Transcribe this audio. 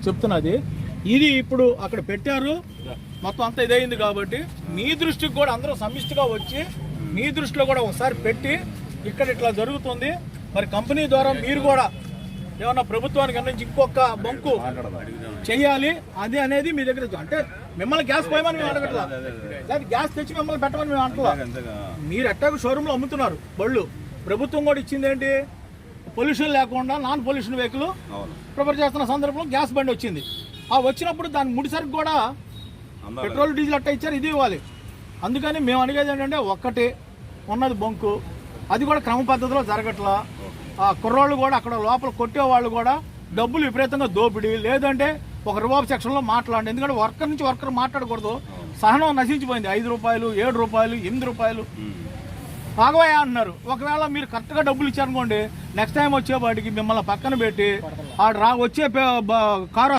చెప్తున్నది ఇది ఇప్పుడు అక్కడ పెట్టారు మొత్తం అంతా ఇదైంది కాబట్టి మీ దృష్టికి కూడా అందరూ సమిష్టిగా వచ్చి మీ దృష్టిలో కూడా ఒకసారి పెట్టి ఇక్కడ ఇట్లా జరుగుతుంది మరి కంపెనీ ద్వారా మీరు కూడా ఏమన్నా ప్రభుత్వానికి అందించి ఇంకొక బంకు చెయ్యాలి అది అనేది మీ దగ్గర అంటే మిమ్మల్ని గ్యాస్ పోయమని మేము అడగట్లా లేదా గ్యాస్ తెచ్చి మిమ్మల్ని పెట్టమని మేము అంటలా మీరు ఎట్టాకు షోరూంలో అమ్ముతున్నారు బళ్ళు ప్రభుత్వం కూడా ఇచ్చింది ఏంటి పొల్యూషన్ లేకుండా నాన్ పొల్యూషన్ వెహికల్ ప్రిఫర్ చేస్తున్న సందర్భంలో గ్యాస్ బండి వచ్చింది ఆ వచ్చినప్పుడు దాని ముడిసరికి కూడా పెట్రోల్ డీజిల్ అట్ట ఇచ్చారు ఇది ఇవ్వాలి అందుకని మేము అడిగేది ఏంటంటే ఒక్కటి ఉన్నది బంకు అది కూడా క్రమ పద్ధతిలో జరగట్లా ఆ కుర్రోళ్ళు కూడా అక్కడ లోపల కొట్టేవాళ్ళు కూడా డబ్బులు విపరీతంగా దోపిడీ లేదంటే ఒక రివాబ్ సెక్షన్లో మాట్లాడండి ఎందుకంటే వర్కర్ నుంచి వర్కర్ మాట్లాడకూడదు సహనం నశించిపోయింది 5 రూపాయలు 7 రూపాయలు 8 రూపాయలు ఆగవయ్యా అంటున్నారు ఒకవేళ మీరు కరెక్ట్గా డబ్బులు ఇచ్చారనుకోండి నెక్స్ట్ టైం వచ్చేవాడికి మిమ్మల్ని పక్కన పెట్టి వచ్చే కారు